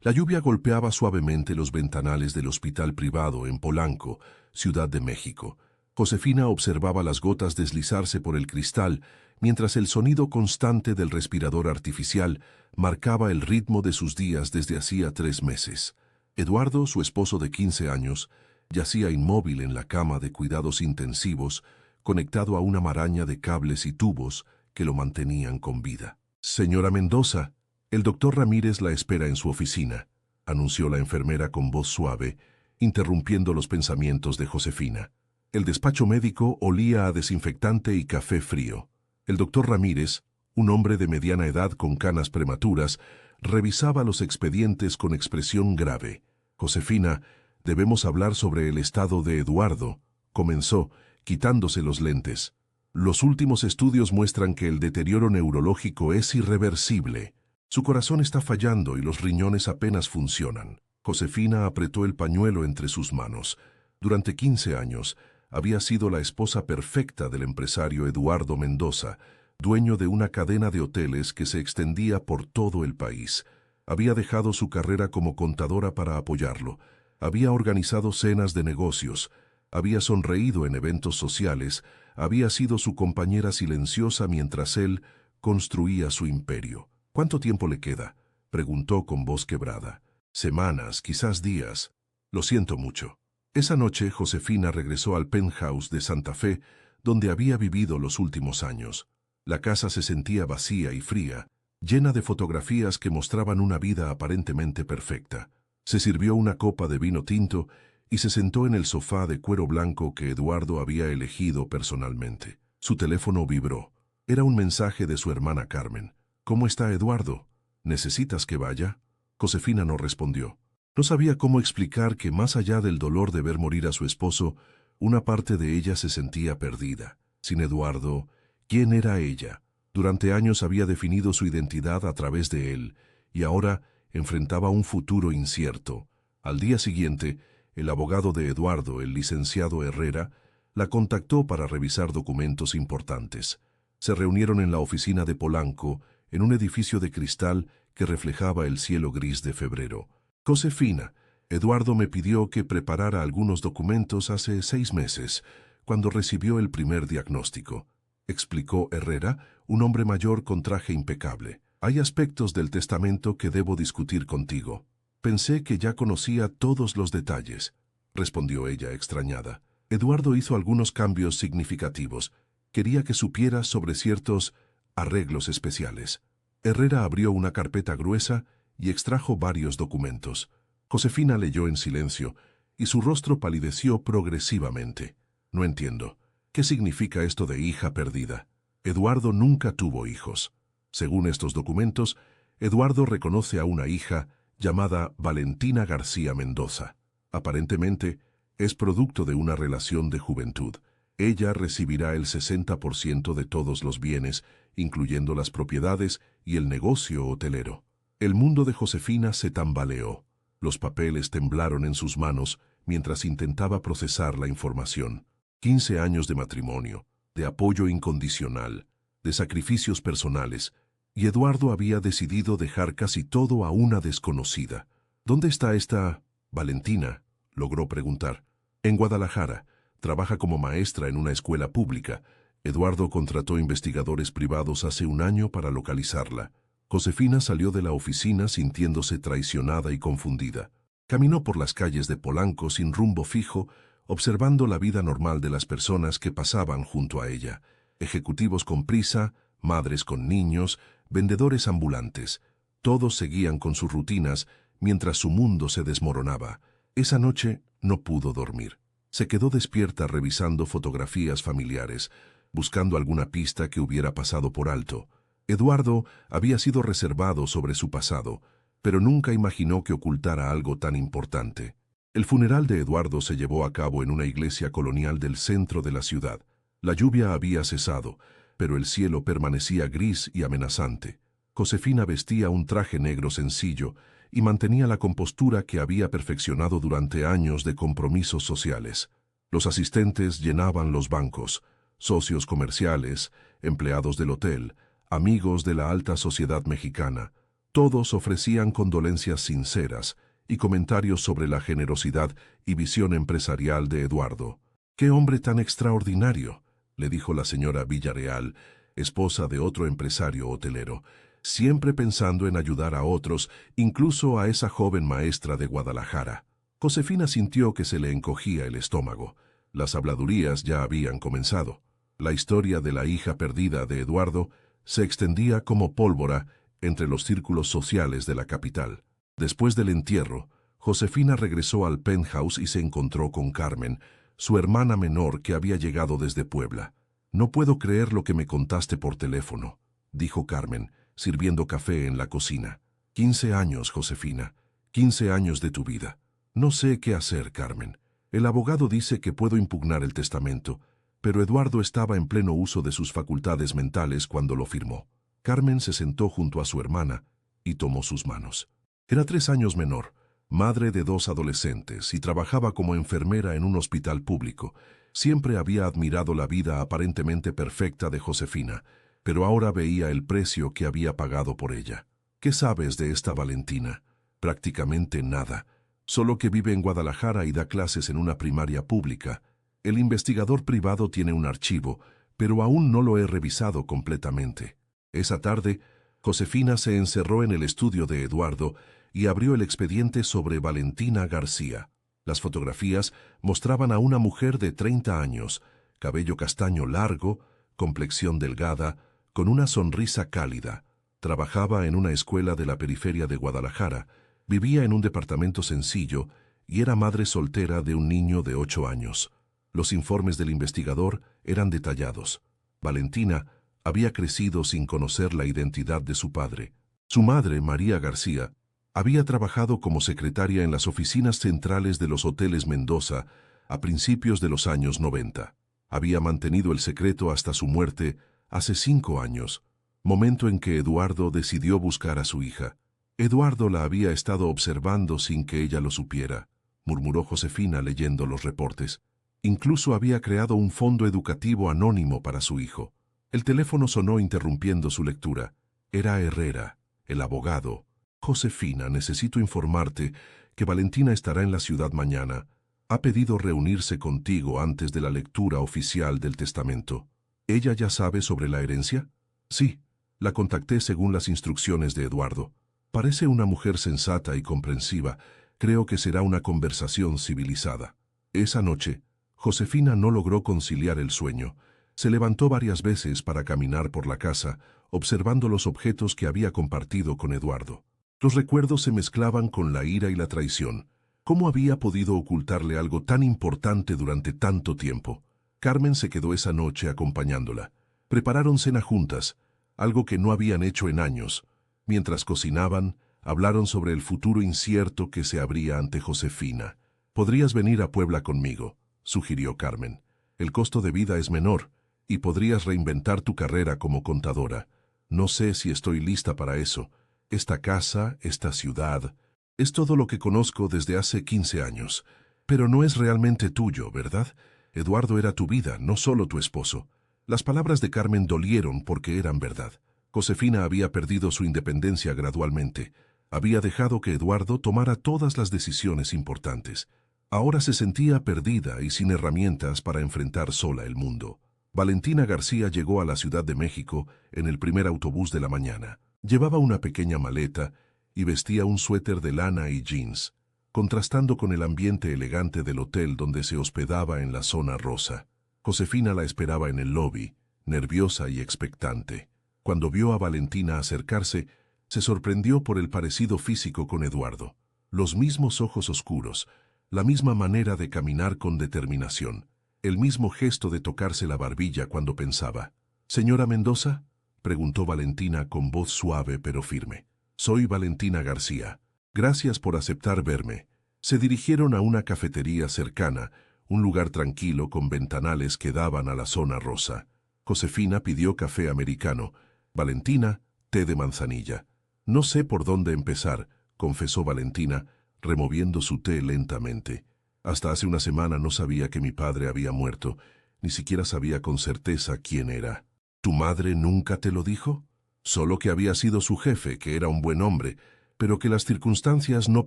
La lluvia golpeaba suavemente los ventanales del hospital privado en Polanco, Ciudad de México. Josefina observaba las gotas deslizarse por el cristal, mientras el sonido constante del respirador artificial marcaba el ritmo de sus días desde hacía 3 meses. Eduardo, su esposo de 15 años, yacía inmóvil en la cama de cuidados intensivos, conectado a una maraña de cables y tubos que lo mantenían con vida. «Señora Mendoza, el doctor Ramírez la espera en su oficina», anunció la enfermera con voz suave, interrumpiendo los pensamientos de Josefina. El despacho médico olía a desinfectante y café frío. El doctor Ramírez, un hombre de mediana edad con canas prematuras, revisaba los expedientes con expresión grave. «Josefina, debemos hablar sobre el estado de Eduardo», comenzó, quitándose los lentes. «Los últimos estudios muestran que el deterioro neurológico es irreversible. Su corazón está fallando y los riñones apenas funcionan». Josefina apretó el pañuelo entre sus manos. Durante 15 años, había sido la esposa perfecta del empresario Eduardo Mendoza, dueño de una cadena de hoteles que se extendía por todo el país. Había dejado su carrera como contadora para apoyarlo. Había organizado cenas de negocios. Había sonreído en eventos sociales. Había sido su compañera silenciosa mientras él construía su imperio. «¿Cuánto tiempo le queda?», preguntó con voz quebrada. «Semanas, quizás días. Lo siento mucho». Esa noche, Josefina regresó al penthouse de Santa Fe, donde había vivido los últimos años. La casa se sentía vacía y fría, llena de fotografías que mostraban una vida aparentemente perfecta. Se sirvió una copa de vino tinto y se sentó en el sofá de cuero blanco que Eduardo había elegido personalmente. Su teléfono vibró. Era un mensaje de su hermana Carmen. «¿Cómo está Eduardo? ¿Necesitas que vaya?». Josefina no respondió. No sabía cómo explicar que más allá del dolor de ver morir a su esposo, una parte de ella se sentía perdida. Sin Eduardo, ¿quién era ella? Durante años había definido su identidad a través de él, y ahora enfrentaba un futuro incierto. Al día siguiente, el abogado de Eduardo, el licenciado Herrera, la contactó para revisar documentos importantes. Se reunieron en la oficina de Polanco, en un edificio de cristal que reflejaba el cielo gris de febrero. «Josefina, Eduardo me pidió que preparara algunos documentos hace 6 meses, cuando recibió el primer diagnóstico», explicó Herrera, un hombre mayor con traje impecable. «Hay aspectos del testamento que debo discutir contigo». «Pensé que ya conocía todos los detalles», respondió ella extrañada. «Eduardo hizo algunos cambios significativos. Quería que supiera sobre ciertos arreglos especiales». Herrera abrió una carpeta gruesa y extrajo varios documentos. Josefina leyó en silencio, y su rostro palideció progresivamente. «No entiendo. ¿Qué significa esto de hija perdida? Eduardo nunca tuvo hijos. Según estos documentos, Eduardo reconoce a una hija llamada Valentina García Mendoza. Aparentemente, es producto de una relación de juventud. Ella recibirá el 60% de todos los bienes, incluyendo las propiedades y el negocio hotelero». El mundo de Josefina se tambaleó. Los papeles temblaron en sus manos mientras intentaba procesar la información. 15 años de matrimonio, de apoyo incondicional, de sacrificios personales, y Eduardo había decidido dejar casi todo a una desconocida. «¿Dónde está esta Valentina?», logró preguntar. «En Guadalajara. Trabaja como maestra en una escuela pública. Eduardo contrató investigadores privados hace 1 año para localizarla». Josefina salió de la oficina sintiéndose traicionada y confundida. Caminó por las calles de Polanco sin rumbo fijo, observando la vida normal de las personas que pasaban junto a ella. Ejecutivos con prisa, madres con niños, vendedores ambulantes. Todos seguían con sus rutinas mientras su mundo se desmoronaba. Esa noche no pudo dormir. Se quedó despierta revisando fotografías familiares, buscando alguna pista que hubiera pasado por alto. Eduardo había sido reservado sobre su pasado, pero nunca imaginó que ocultara algo tan importante. El funeral de Eduardo se llevó a cabo en una iglesia colonial del centro de la ciudad. La lluvia había cesado, pero el cielo permanecía gris y amenazante. Josefina vestía un traje negro sencillo y mantenía la compostura que había perfeccionado durante años de compromisos sociales. Los asistentes llenaban los bancos, socios comerciales, empleados del hotel, amigos de la alta sociedad mexicana. Todos ofrecían condolencias sinceras y comentarios sobre la generosidad y visión empresarial de Eduardo. «¡Qué hombre tan extraordinario!», le dijo la señora Villarreal, esposa de otro empresario hotelero, siempre pensando en ayudar a otros, incluso a esa joven maestra de Guadalajara. Josefina sintió que se le encogía el estómago. Las habladurías ya habían comenzado. La historia de la hija perdida de Eduardo se extendía como pólvora entre los círculos sociales de la capital. Después del entierro, Josefina regresó al penthouse y se encontró con Carmen, su hermana menor que había llegado desde Puebla. «No puedo creer lo que me contaste por teléfono», dijo Carmen, sirviendo café en la cocina. 15 años, Josefina, 15 años de tu vida. No sé qué hacer, Carmen. El abogado dice que puedo impugnar el testamento, pero Eduardo estaba en pleno uso de sus facultades mentales cuando lo firmó. Carmen se sentó junto a su hermana y tomó sus manos. Era 3 años menor, madre de 2 adolescentes y trabajaba como enfermera en un hospital público. Siempre había admirado la vida aparentemente perfecta de Josefina, pero ahora veía el precio que había pagado por ella. «¿Qué sabes de esta Valentina?» «Prácticamente nada. Solo que vive en Guadalajara y da clases en una primaria pública. El investigador privado tiene un archivo, pero aún no lo he revisado completamente». Esa tarde, Josefina se encerró en el estudio de Eduardo y abrió el expediente sobre Valentina García. Las fotografías mostraban a una mujer de 30 años, cabello castaño largo, complexión delgada, con una sonrisa cálida. Trabajaba en una escuela de la periferia de Guadalajara, vivía en un departamento sencillo y era madre soltera de un niño de 8 años. Los informes del investigador eran detallados. Valentina había crecido sin conocer la identidad de su padre. Su madre, María García, había trabajado como secretaria en las oficinas centrales de los hoteles Mendoza a principios de los años 90. Había mantenido el secreto hasta su muerte hace 5 años, momento en que Eduardo decidió buscar a su hija. Eduardo la había estado observando sin que ella lo supiera, murmuró Josefina leyendo los reportes. Incluso había creado un fondo educativo anónimo para su hijo. El teléfono sonó interrumpiendo su lectura. Era Herrera, el abogado. «Josefina, necesito informarte que Valentina estará en la ciudad mañana. Ha pedido reunirse contigo antes de la lectura oficial del testamento». «¿Ella ya sabe sobre la herencia?» «Sí, la contacté según las instrucciones de Eduardo. Parece una mujer sensata y comprensiva. Creo que será una conversación civilizada». Esa noche, Josefina no logró conciliar el sueño. Se levantó varias veces para caminar por la casa, observando los objetos que había compartido con Eduardo. Los recuerdos se mezclaban con la ira y la traición. ¿Cómo había podido ocultarle algo tan importante durante tanto tiempo? Carmen se quedó esa noche acompañándola. Prepararon cena juntas, algo que no habían hecho en años. Mientras cocinaban, hablaron sobre el futuro incierto que se abría ante Josefina. «Podrías venir a Puebla conmigo», sugirió Carmen. «El costo de vida es menor y podrías reinventar tu carrera como contadora. No sé si estoy lista para eso. Esta casa, esta ciudad, es todo lo que conozco desde hace 15 años. Pero no es realmente tuyo, ¿verdad? Eduardo era tu vida, no solo tu esposo». Las palabras de Carmen dolieron porque eran verdad. Josefina había perdido su independencia gradualmente. Había dejado que Eduardo tomara todas las decisiones importantes. Ahora se sentía perdida y sin herramientas para enfrentar sola el mundo. Valentina García llegó a la Ciudad de México en el primer autobús de la mañana. Llevaba una pequeña maleta y vestía un suéter de lana y jeans, contrastando con el ambiente elegante del hotel donde se hospedaba en la zona rosa. Josefina la esperaba en el lobby, nerviosa y expectante. Cuando vio a Valentina acercarse, se sorprendió por el parecido físico con Eduardo. Los mismos ojos oscuros, la misma manera de caminar con determinación, el mismo gesto de tocarse la barbilla cuando pensaba. «¿Señora Mendoza?», preguntó Valentina con voz suave pero firme. «Soy Valentina García. Gracias por aceptar verme». Se dirigieron a una cafetería cercana, un lugar tranquilo con ventanales que daban a la zona rosa. Josefina pidió café americano, Valentina, té de manzanilla. «No sé por dónde empezar», confesó Valentina, removiendo su té lentamente. «Hasta hace una semana no sabía que mi padre había muerto, ni siquiera sabía con certeza quién era». «¿Tu madre nunca te lo dijo?». solo que había sido su jefe, que era un buen hombre, pero que las circunstancias no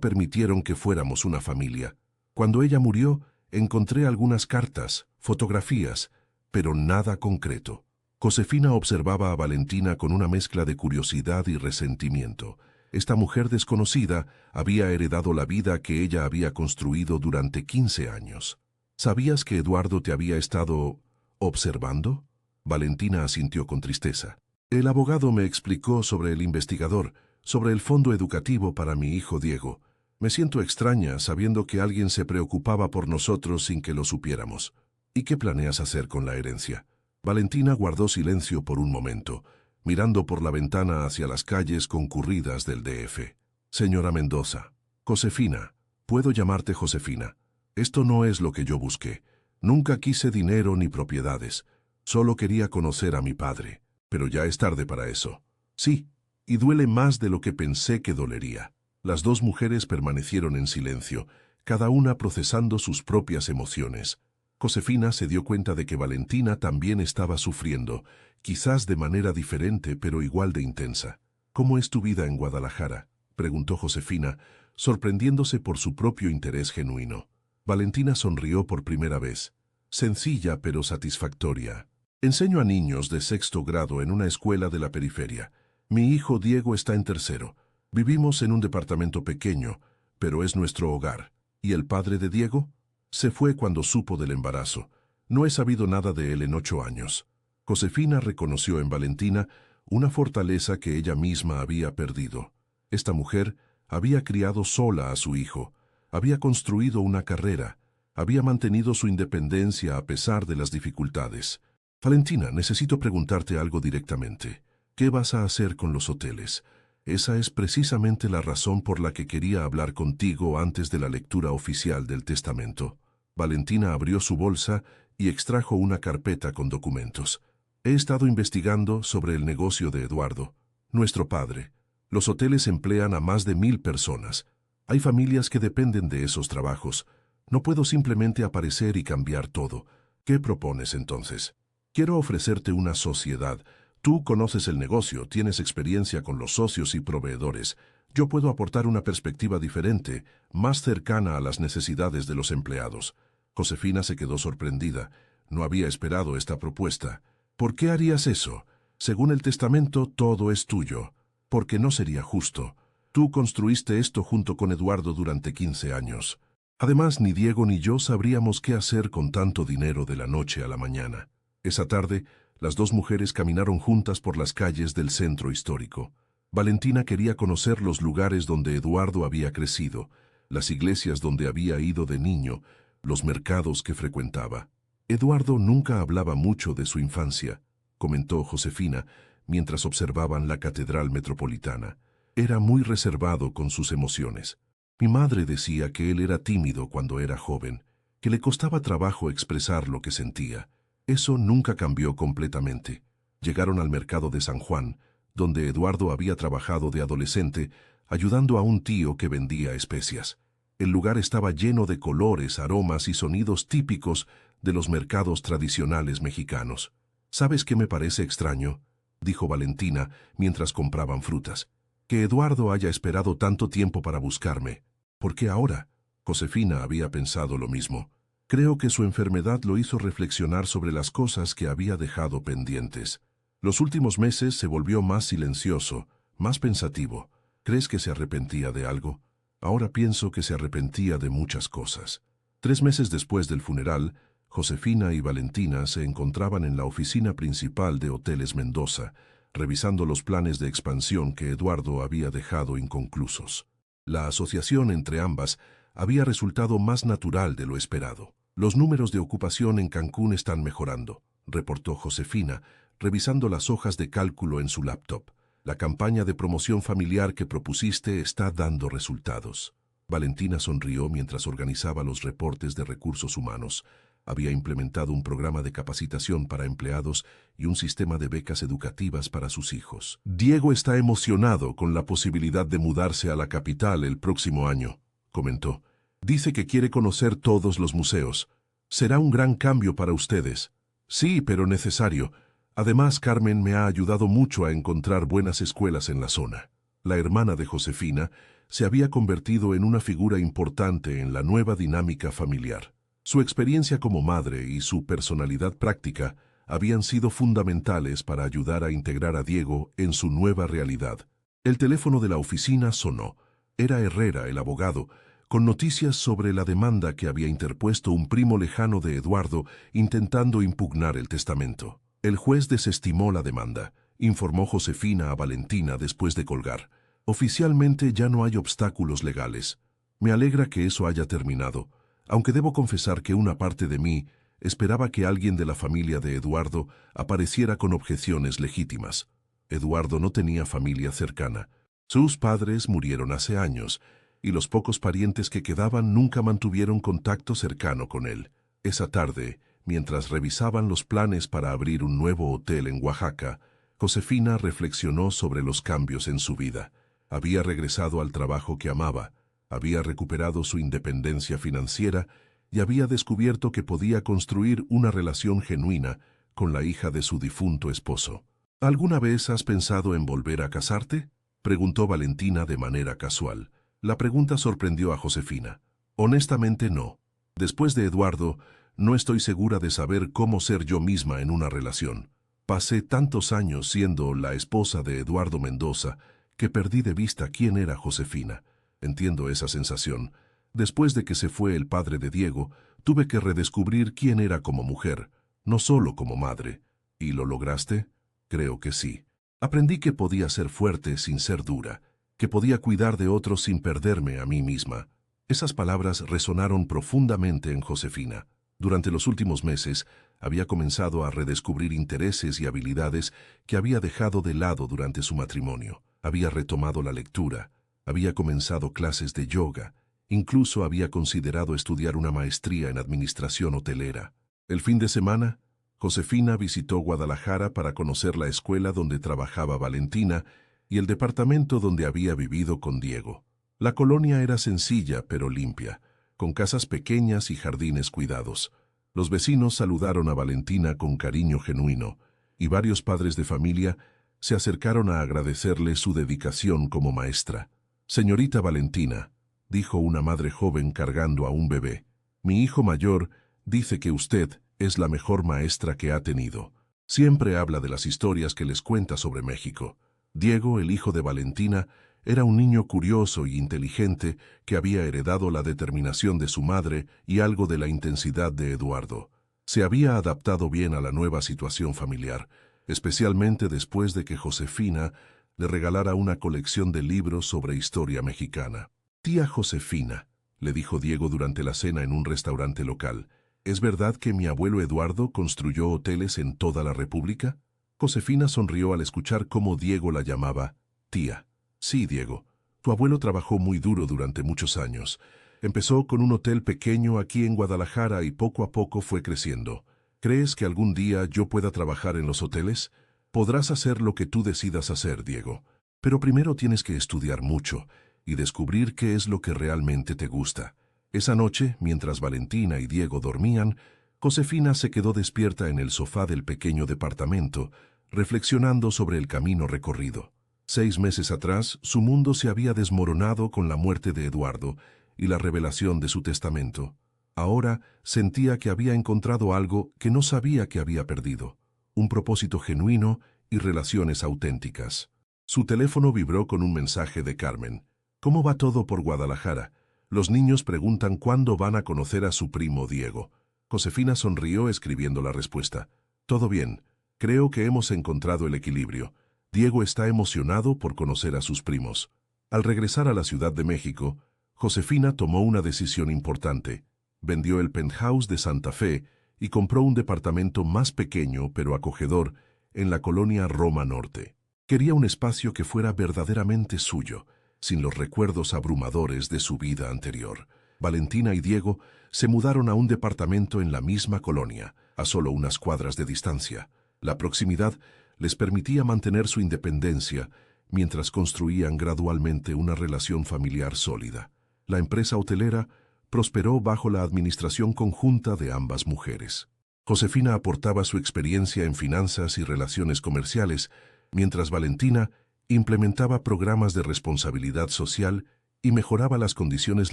permitieron que fuéramos una familia. Cuando ella murió, encontré algunas cartas, fotografías, pero nada concreto. Josefina observaba a Valentina con una mezcla de curiosidad y resentimiento. Esta mujer desconocida había heredado la vida que ella había construido durante 15 años. ¿Sabías que Eduardo te había estado observando? Valentina asintió con tristeza. El abogado me explicó sobre el investigador, sobre el fondo educativo para mi hijo Diego. Me siento extraña sabiendo que alguien se preocupaba por nosotros sin que lo supiéramos. ¿Y qué planeas hacer con la herencia? Valentina guardó silencio por un momento, mirando por la ventana hacia las calles concurridas del DF. Señora Mendoza. Josefina. Puedo llamarte Josefina. Esto no es lo que yo busqué. Nunca quise dinero ni propiedades. Solo quería conocer a mi padre. Pero ya es tarde para eso. Sí, y duele más de lo que pensé que dolería. Las dos mujeres permanecieron en silencio, cada una procesando sus propias emociones. Josefina se dio cuenta de que Valentina también estaba sufriendo, quizás de manera diferente pero igual de intensa. ¿Cómo es tu vida en Guadalajara?, preguntó Josefina, sorprendiéndose por su propio interés genuino. Valentina sonrió por primera vez. Sencilla pero satisfactoria. Enseño a niños de 6º grado en una escuela de la periferia. Mi hijo Diego está en 3º. Vivimos en un departamento pequeño, pero es nuestro hogar. ¿Y el padre de Diego? Se fue cuando supo del embarazo. No he sabido nada de él en 8 años. Josefina reconoció en Valentina una fortaleza que ella misma había perdido. Esta mujer había criado sola a su hijo, había construido una carrera, había mantenido su independencia a pesar de las dificultades. Valentina, necesito preguntarte algo directamente. ¿Qué vas a hacer con los hoteles? Esa es precisamente la razón por la que quería hablar contigo antes de la lectura oficial del testamento. Valentina abrió su bolsa y extrajo una carpeta con documentos. He estado investigando sobre el negocio de Eduardo, nuestro padre. Los hoteles emplean a más de 1000 personas. Hay familias que dependen de esos trabajos. No puedo simplemente aparecer y cambiar todo. ¿Qué propones entonces? Quiero ofrecerte una sociedad. Tú conoces el negocio, tienes experiencia con los socios y proveedores. Yo puedo aportar una perspectiva diferente, más cercana a las necesidades de los empleados. Josefina se quedó sorprendida. No había esperado esta propuesta. ¿Por qué harías eso? Según el testamento, todo es tuyo. Porque no sería justo. Tú construiste esto junto con Eduardo durante 15 años. Además, ni Diego ni yo sabríamos qué hacer con tanto dinero de la noche a la mañana. Esa tarde, las dos mujeres caminaron juntas por las calles del centro histórico. Valentina quería conocer los lugares donde Eduardo había crecido, las iglesias donde había ido de niño, los mercados que frecuentaba. Eduardo nunca hablaba mucho de su infancia, comentó Josefina, mientras observaban la catedral metropolitana. Era muy reservado con sus emociones. Mi madre decía que él era tímido cuando era joven, que le costaba trabajo expresar lo que sentía. Eso nunca cambió completamente. Llegaron al mercado de San Juan, donde Eduardo había trabajado de adolescente, ayudando a un tío que vendía especias. El lugar estaba lleno de colores, aromas y sonidos típicos de los mercados tradicionales mexicanos. ¿Sabes qué me parece extraño?, dijo Valentina mientras compraban frutas. Que Eduardo haya esperado tanto tiempo para buscarme. ¿Por qué ahora? Josefina había pensado lo mismo. Creo que su enfermedad lo hizo reflexionar sobre las cosas que había dejado pendientes. Los últimos meses se volvió más silencioso, más pensativo. ¿Crees que se arrepentía de algo? Ahora pienso que se arrepentía de muchas cosas. 3 meses después del funeral, Josefina y Valentina se encontraban en la oficina principal de Hoteles Mendoza, revisando los planes de expansión que Eduardo había dejado inconclusos. La asociación entre ambas había resultado más natural de lo esperado. Los números de ocupación en Cancún están mejorando, reportó Josefina, revisando las hojas de cálculo en su laptop. La campaña de promoción familiar que propusiste está dando resultados. Valentina sonrió mientras organizaba los reportes de recursos humanos. Había implementado un programa de capacitación para empleados y un sistema de becas educativas para sus hijos. Diego está emocionado con la posibilidad de mudarse a la capital el próximo año, comentó. Dice que quiere conocer todos los museos. Será un gran cambio para ustedes. Sí, pero necesario. Además, Carmen me ha ayudado mucho a encontrar buenas escuelas en la zona. La hermana de Josefina se había convertido en una figura importante en la nueva dinámica familiar. Su experiencia como madre y su personalidad práctica habían sido fundamentales para ayudar a integrar a Diego en su nueva realidad. El teléfono de la oficina sonó. Era Herrera, el abogado, con noticias sobre la demanda que había interpuesto un primo lejano de Eduardo intentando impugnar el testamento. El juez desestimó la demanda, informó Josefina a Valentina después de colgar. Oficialmente ya no hay obstáculos legales. Me alegra que eso haya terminado, aunque debo confesar que una parte de mí esperaba que alguien de la familia de Eduardo apareciera con objeciones legítimas. Eduardo no tenía familia cercana. Sus padres murieron hace años, y los pocos parientes que quedaban nunca mantuvieron contacto cercano con él. Esa tarde, mientras revisaban los planes para abrir un nuevo hotel en Oaxaca, Josefina reflexionó sobre los cambios en su vida. Había regresado al trabajo que amaba, había recuperado su independencia financiera y había descubierto que podía construir una relación genuina con la hija de su difunto esposo. ¿Alguna vez has pensado en volver a casarte?, preguntó Valentina de manera casual. La pregunta sorprendió a Josefina. Honestamente no. Después de Eduardo, no estoy segura de saber cómo ser yo misma en una relación. Pasé tantos años siendo la esposa de Eduardo Mendoza que perdí de vista quién era Josefina. Entiendo esa sensación. Después de que se fue el padre de Diego, tuve que redescubrir quién era como mujer, no solo como madre. ¿Y lo lograste? Creo que sí. Aprendí que podía ser fuerte sin ser dura, que podía cuidar de otros sin perderme a mí misma. Esas palabras resonaron profundamente en Josefina. Durante los últimos meses, había comenzado a redescubrir intereses y habilidades que había dejado de lado durante su matrimonio. Había retomado la lectura, había comenzado clases de yoga, incluso había considerado estudiar una maestría en administración hotelera. El fin de semana, Josefina visitó Guadalajara para conocer la escuela donde trabajaba Valentina y el departamento donde había vivido con Diego. La colonia era sencilla pero limpia, con casas pequeñas y jardines cuidados. Los vecinos saludaron a Valentina con cariño genuino, y varios padres de familia se acercaron a agradecerle su dedicación como maestra. «Señorita Valentina», dijo una madre joven cargando a un bebé, «mi hijo mayor dice que usted es la mejor maestra que ha tenido. Siempre habla de las historias que les cuenta sobre México». Diego, el hijo de Valentina, era un niño curioso y inteligente que había heredado la determinación de su madre y algo de la intensidad de Eduardo. Se había adaptado bien a la nueva situación familiar, especialmente después de que Josefina le regalara una colección de libros sobre historia mexicana. «Tía Josefina», le dijo Diego durante la cena en un restaurante local, «¿es verdad que mi abuelo Eduardo construyó hoteles en toda la República?». Josefina sonrió al escuchar cómo Diego la llamaba tía. «Sí, Diego, tu abuelo trabajó muy duro durante muchos años. Empezó con un hotel pequeño aquí en Guadalajara y poco a poco fue creciendo. ¿Crees que algún día yo pueda trabajar en los hoteles? Podrás hacer lo que tú decidas hacer, Diego. Pero primero tienes que estudiar mucho y descubrir qué es lo que realmente te gusta». Esa noche, mientras Valentina y Diego dormían, Josefina se quedó despierta en el sofá del pequeño departamento, reflexionando sobre el camino recorrido. 6 meses atrás, su mundo se había desmoronado con la muerte de Eduardo y la revelación de su testamento. Ahora sentía que había encontrado algo que no sabía que había perdido: un propósito genuino y relaciones auténticas. Su teléfono vibró con un mensaje de Carmen. «¿Cómo va todo por Guadalajara? Los niños preguntan cuándo van a conocer a su primo Diego». Josefina sonrió escribiendo la respuesta. «Todo bien. Creo que hemos encontrado el equilibrio. Diego está emocionado por conocer a sus primos». Al regresar a la Ciudad de México, Josefina tomó una decisión importante. Vendió el penthouse de Santa Fe y compró un departamento más pequeño pero acogedor en la colonia Roma Norte. Quería un espacio que fuera verdaderamente suyo, sin los recuerdos abrumadores de su vida anterior. Valentina y Diego se mudaron a un departamento en la misma colonia, a solo unas cuadras de distancia. La proximidad les permitía mantener su independencia mientras construían gradualmente una relación familiar sólida. La empresa hotelera prosperó bajo la administración conjunta de ambas mujeres. Josefina aportaba su experiencia en finanzas y relaciones comerciales, mientras Valentina implementaba programas de responsabilidad social y mejoraba las condiciones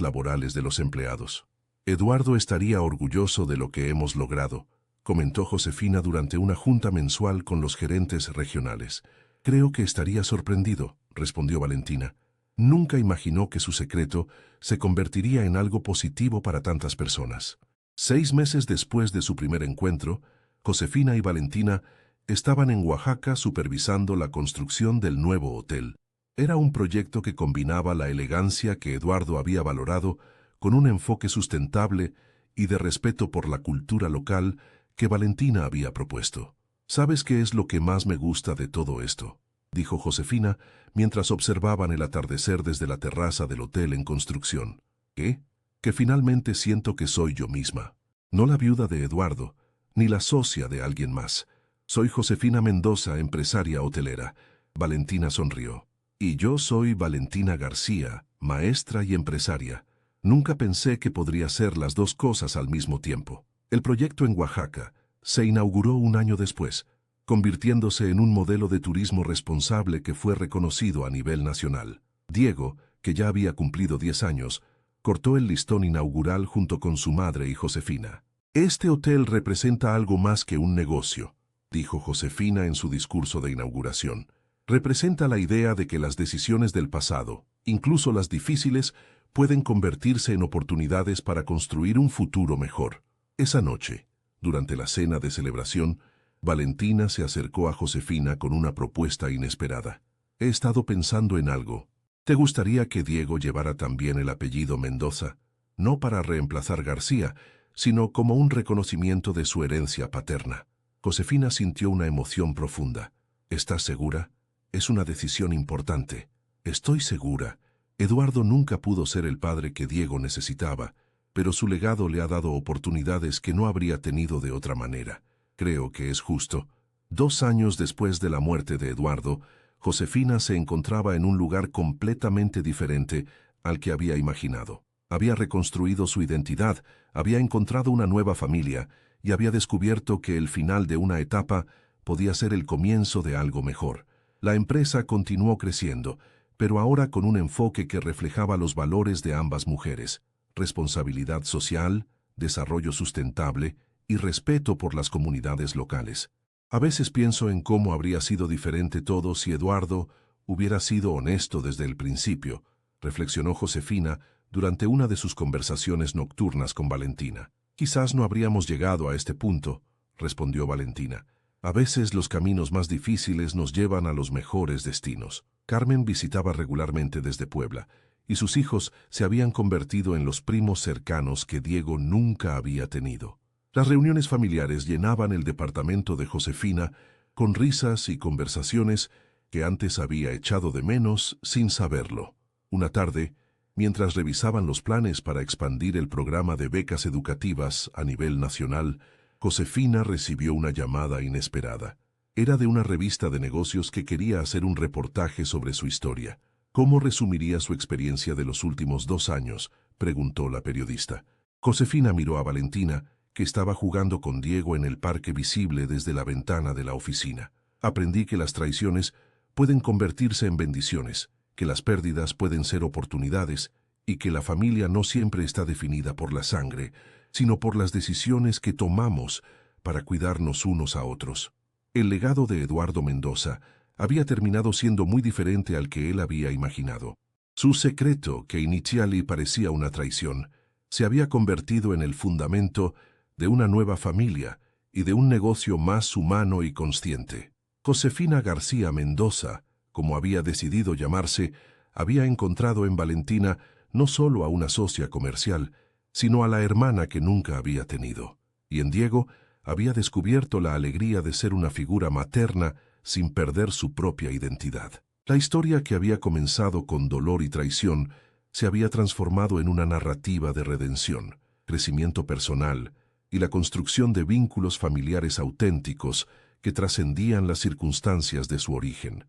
laborales de los empleados. Eduardo estaría orgulloso de lo que hemos logrado, comentó Josefina durante una junta mensual con los gerentes regionales. Creo que estaría sorprendido, respondió Valentina. Nunca imaginó que su secreto se convertiría en algo positivo para tantas personas. 6 meses después de su primer encuentro, Josefina y Valentina estaban en Oaxaca supervisando la construcción del nuevo hotel. Era un proyecto que combinaba la elegancia que Eduardo había valorado con un enfoque sustentable y de respeto por la cultura local que Valentina había propuesto. ¿Sabes qué es lo que más me gusta de todo esto?, dijo Josefina mientras observaban el atardecer desde la terraza del hotel en construcción. ¿Qué? Que finalmente siento que soy yo misma. No la viuda de Eduardo, ni la socia de alguien más. Soy Josefina Mendoza, empresaria hotelera. Valentina sonrió. Y yo soy Valentina García, maestra y empresaria. Nunca pensé que podría ser las dos cosas al mismo tiempo. El proyecto en Oaxaca se inauguró un año después, convirtiéndose en un modelo de turismo responsable que fue reconocido a nivel nacional. Diego, que ya había cumplido 10 años, cortó el listón inaugural junto con su madre y Josefina. Este hotel representa algo más que un negocio, dijo Josefina en su discurso de inauguración. Representa la idea de que las decisiones del pasado, incluso las difíciles, pueden convertirse en oportunidades para construir un futuro mejor. Esa noche, durante la cena de celebración, Valentina se acercó a Josefina con una propuesta inesperada. He estado pensando en algo. ¿Te gustaría que Diego llevara también el apellido Mendoza? No para reemplazar García, sino como un reconocimiento de su herencia paterna. Josefina sintió una emoción profunda. ¿Estás segura? Es una decisión importante. Estoy segura. Eduardo nunca pudo ser el padre que Diego necesitaba, pero su legado le ha dado oportunidades que no habría tenido de otra manera. Creo que es justo. 2 años después de la muerte de Eduardo, Josefina se encontraba en un lugar completamente diferente al que había imaginado. Había reconstruido su identidad, había encontrado una nueva familia y había descubierto que el final de una etapa podía ser el comienzo de algo mejor. La empresa continuó creciendo, pero ahora con un enfoque que reflejaba los valores de ambas mujeres: responsabilidad social, desarrollo sustentable y respeto por las comunidades locales. A veces pienso en cómo habría sido diferente todo si Eduardo hubiera sido honesto desde el principio, reflexionó Josefina durante una de sus conversaciones nocturnas con Valentina. Quizás no habríamos llegado a este punto, respondió Valentina. A veces los caminos más difíciles nos llevan a los mejores destinos. Carmen visitaba regularmente desde Puebla, y sus hijos se habían convertido en los primos cercanos que Diego nunca había tenido. Las reuniones familiares llenaban el departamento de Josefina con risas y conversaciones que antes había echado de menos sin saberlo. Una tarde, mientras revisaban los planes para expandir el programa de becas educativas a nivel nacional, Josefina recibió una llamada inesperada. Era de una revista de negocios que quería hacer un reportaje sobre su historia. ¿Cómo resumiría su experiencia de los últimos 2 años?, preguntó la periodista. Josefina miró a Valentina, que estaba jugando con Diego en el parque visible desde la ventana de la oficina. Aprendí que las traiciones pueden convertirse en bendiciones, que las pérdidas pueden ser oportunidades y que la familia no siempre está definida por la sangre, sino por las decisiones que tomamos para cuidarnos unos a otros. El legado de Eduardo Mendoza había terminado siendo muy diferente al que él había imaginado. Su secreto, que inicialmente parecía una traición, se había convertido en el fundamento de una nueva familia y de un negocio más humano y consciente. Josefina García Mendoza, como había decidido llamarse, había encontrado en Valentina no solo a una socia comercial, sino a la hermana que nunca había tenido. Y en Diego había descubierto la alegría de ser una figura materna sin perder su propia identidad. La historia, que había comenzado con dolor y traición, se había transformado en una narrativa de redención, crecimiento personal y la construcción de vínculos familiares auténticos que trascendían las circunstancias de su origen.